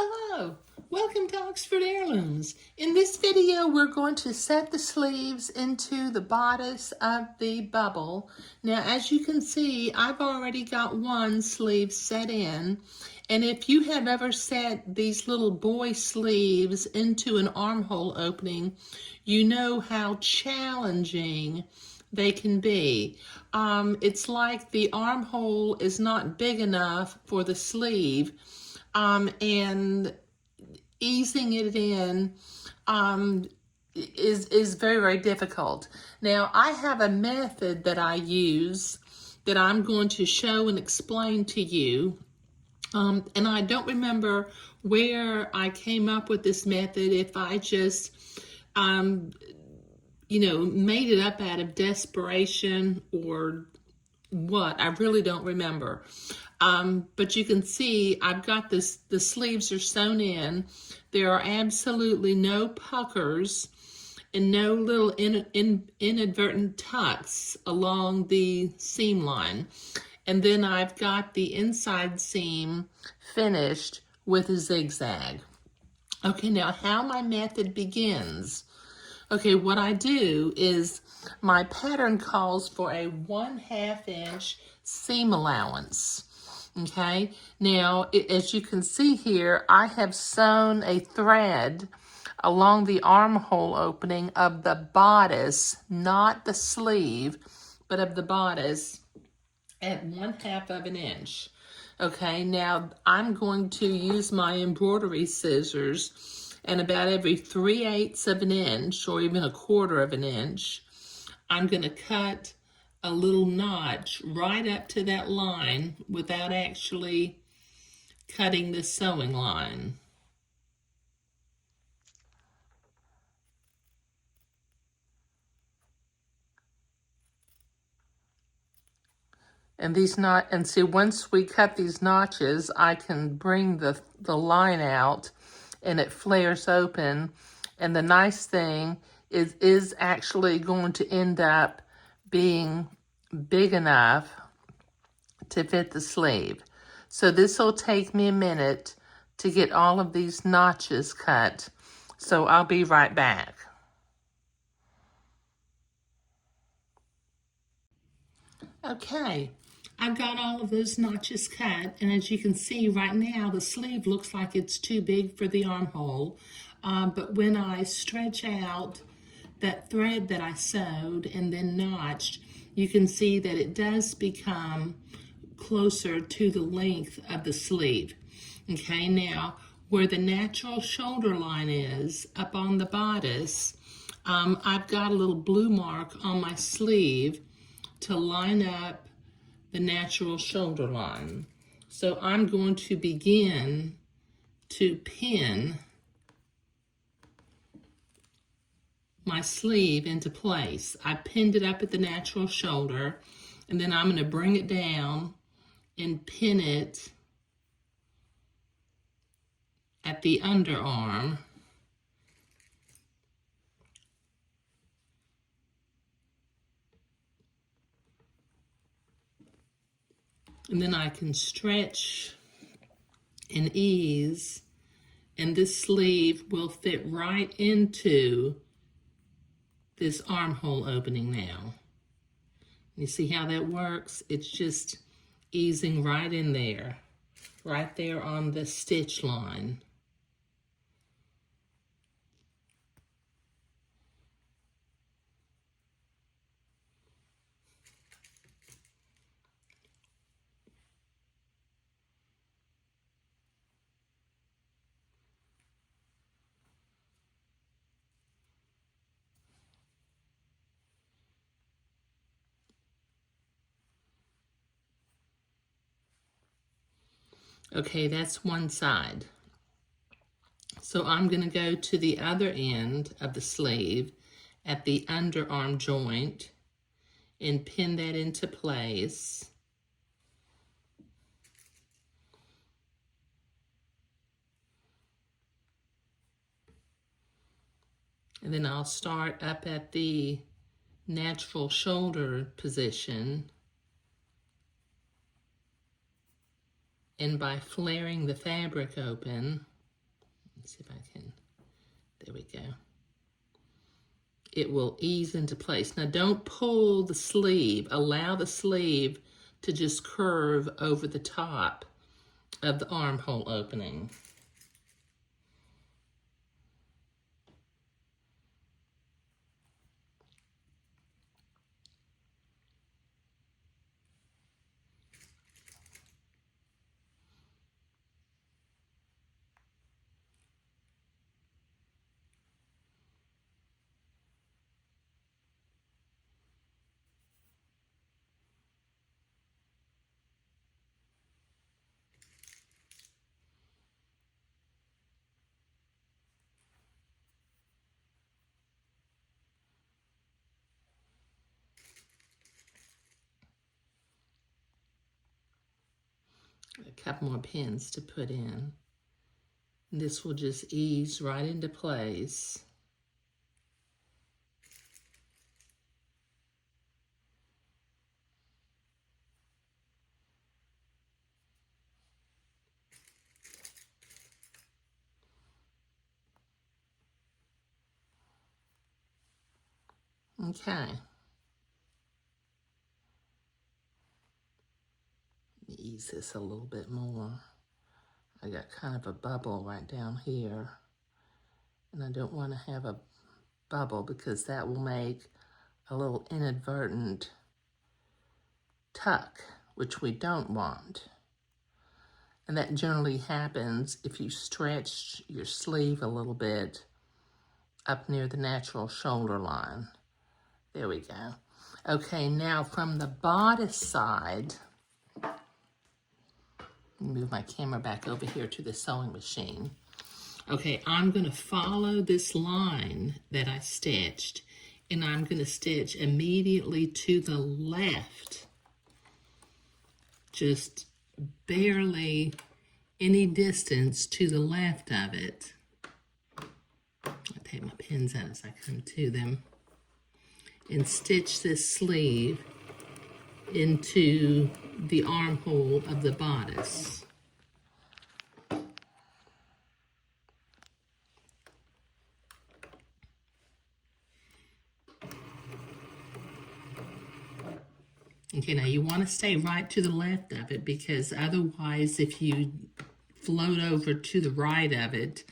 Hello, welcome to Oxford Heirlooms. In this video, we're going to set the sleeves into the bodice of the bubble. Now, as you can see, I've already got one sleeve set in. And if you have ever set these little boy sleeves into an armhole opening, you know how challenging they can be. It's like the armhole is not big enough for the sleeve. And easing it in is very, very difficult. Now, I have a method that I use that I'm going to show and explain to you. And I don't remember where I came up with this method, if I just, made it up out of desperation or what. I really don't remember. But you can see I've got this, the sleeves are sewn in. There are absolutely no puckers and no little inadvertent tucks along the seam line. And then I've got the inside seam finished with a zigzag. Okay, now how my method begins. Okay, what I do is my pattern calls for a 1/2 inch seam allowance. Okay, now as you can see here, I have sewn a thread along the armhole opening of the bodice, not the sleeve, but of the bodice at 1/2 of an inch. Okay, now I'm going to use my embroidery scissors, and about every 3/8 of an inch or even 1/4 of an inch, I'm going to cut a little notch right up to that line without actually cutting the sewing line. And see, once we cut these notches, I can bring the line out and it flares open. And the nice thing is actually going to end up being big enough to fit the sleeve. So this will take me a minute to get all of these notches cut. So I'll be right back. Okay, I've got all of those notches cut, and as you can see right now, the sleeve looks like it's too big for the armhole. But when I stretch out that thread that I sewed and then notched, you can see that it does become closer to the length of the sleeve. Okay, now where the natural shoulder line is up on the bodice, I've got a little blue mark on my sleeve to line up the natural shoulder line. So I'm going to begin to pin my sleeve into place. I pinned it up at the natural shoulder, and then I'm going to bring it down and pin it at the underarm. And then I can stretch and ease, and this sleeve will fit right into this armhole opening now. You see how that works? It's just easing right in there, right there on the stitch line. Okay, that's one side. So I'm going to go to the other end of the sleeve at the underarm joint and pin that into place. And then I'll start up at the natural shoulder position. And by flaring the fabric open, Let's see if I can, there we go. It will ease into place. Now don't pull the sleeve. Allow the sleeve to just curve over the top of the armhole opening. A couple more pins to put in. This will just ease right into place. Okay. Ease this a little bit more. I got kind of a bubble right down here, and I don't want to have a bubble because that will make a little inadvertent tuck, which we don't want. And that generally happens if you stretch your sleeve a little bit up near the natural shoulder line. There we go. Okay, now from the bodice side, move my camera back over here to the sewing machine. Okay, I'm going to follow this line that I stitched, and I'm going to stitch immediately to the left, just barely any distance to the left of it. I'll take my pins out as I come to them, and stitch this sleeve into the armhole of the bodice. Okay, now you want to stay right to the left of it, because otherwise if you float over to the right of it,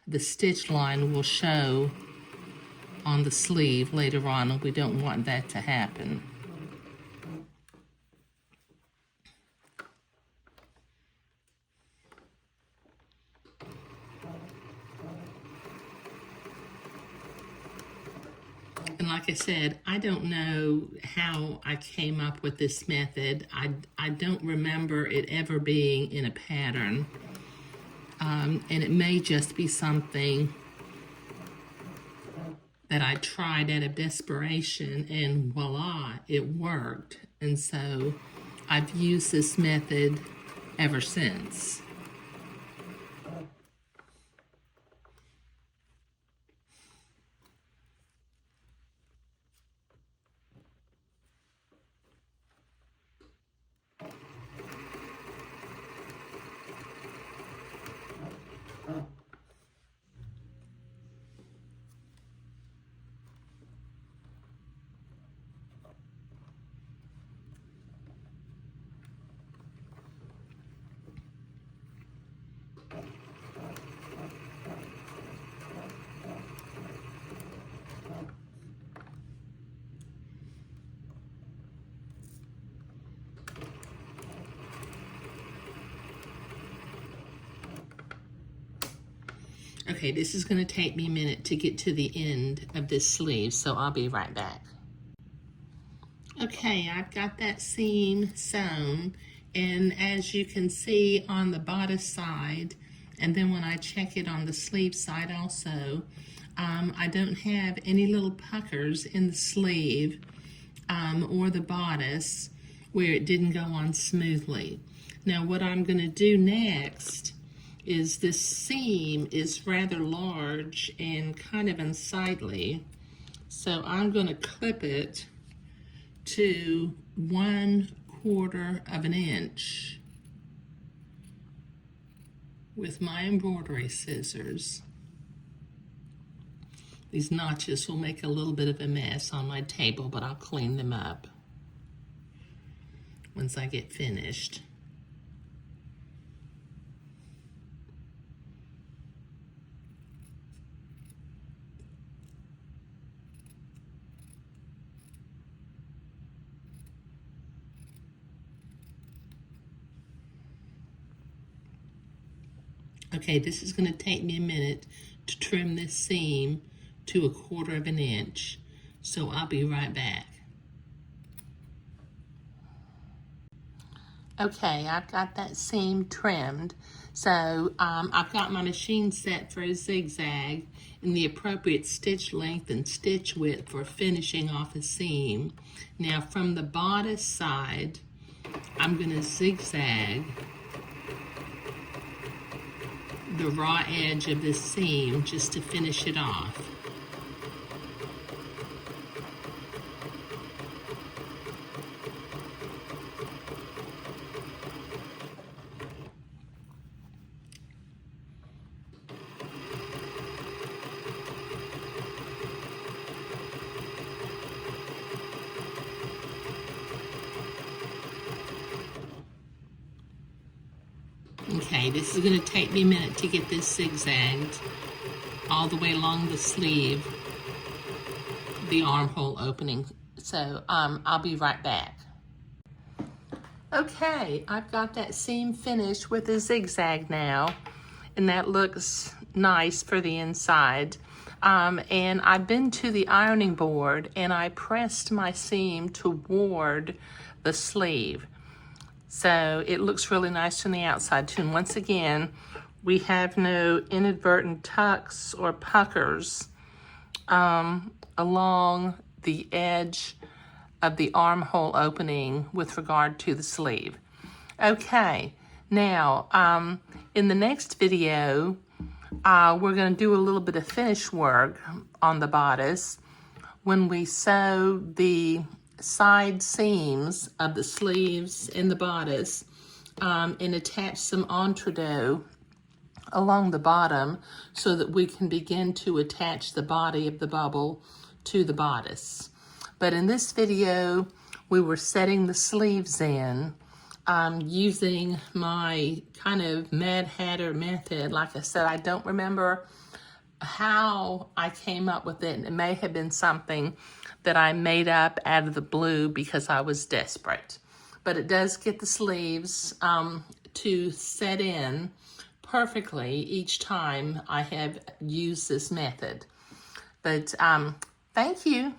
the stitch line will show on the sleeve later on, and we don't want that to happen. And like I said, I don't know how I came up with this method. I don't remember it ever being in a pattern. And it may just be something that I tried out of desperation, and voila, it worked. And so I've used this method ever since. Okay, this is going to take me a minute to get to the end of this sleeve, so I'll be right back. Okay, I've got that seam sewn, and as you can see on the bodice side, and then when I check it on the sleeve side also, I don't have any little puckers in the sleeve or the bodice where it didn't go on smoothly. Now what I'm going to do next is, this seam is rather large and kind of unsightly, so I'm going to clip it to 1/4 of an inch, with my embroidery scissors. These notches will make a little bit of a mess on my table, but I'll clean them up once I get finished. Okay, this is going to take me a minute to trim this seam to 1/4 of an inch, so I'll be right back. Okay, I've got that seam trimmed, so I've got my machine set for a zigzag and the appropriate stitch length and stitch width for finishing off a seam. Now from the bodice side, I'm going to zigzag the raw edge of this seam just to finish it off. Okay, this is going to take me a minute to get this zigzagged all the way along the sleeve, the armhole opening. So I'll be right back. Okay, I've got that seam finished with a zigzag now, and that looks nice for the inside. And I've been to the ironing board and I pressed my seam toward the sleeve. So it looks really nice from the outside too. And once again, we have no inadvertent tucks or puckers along the edge of the armhole opening with regard to the sleeve. Okay, now in the next video, we're going to do a little bit of finish work on the bodice when we sew the side seams of the sleeves and the bodice and attach some entredot along the bottom so that we can begin to attach the body of the bubble to the bodice. But in this video, we were setting the sleeves in using my kind of Mad Hatter method. Like I said, I don't remember how I came up with it. It may have been something that I made up out of the blue because I was desperate. But it does get the sleeves to set in perfectly each time I have used this method. But thank you.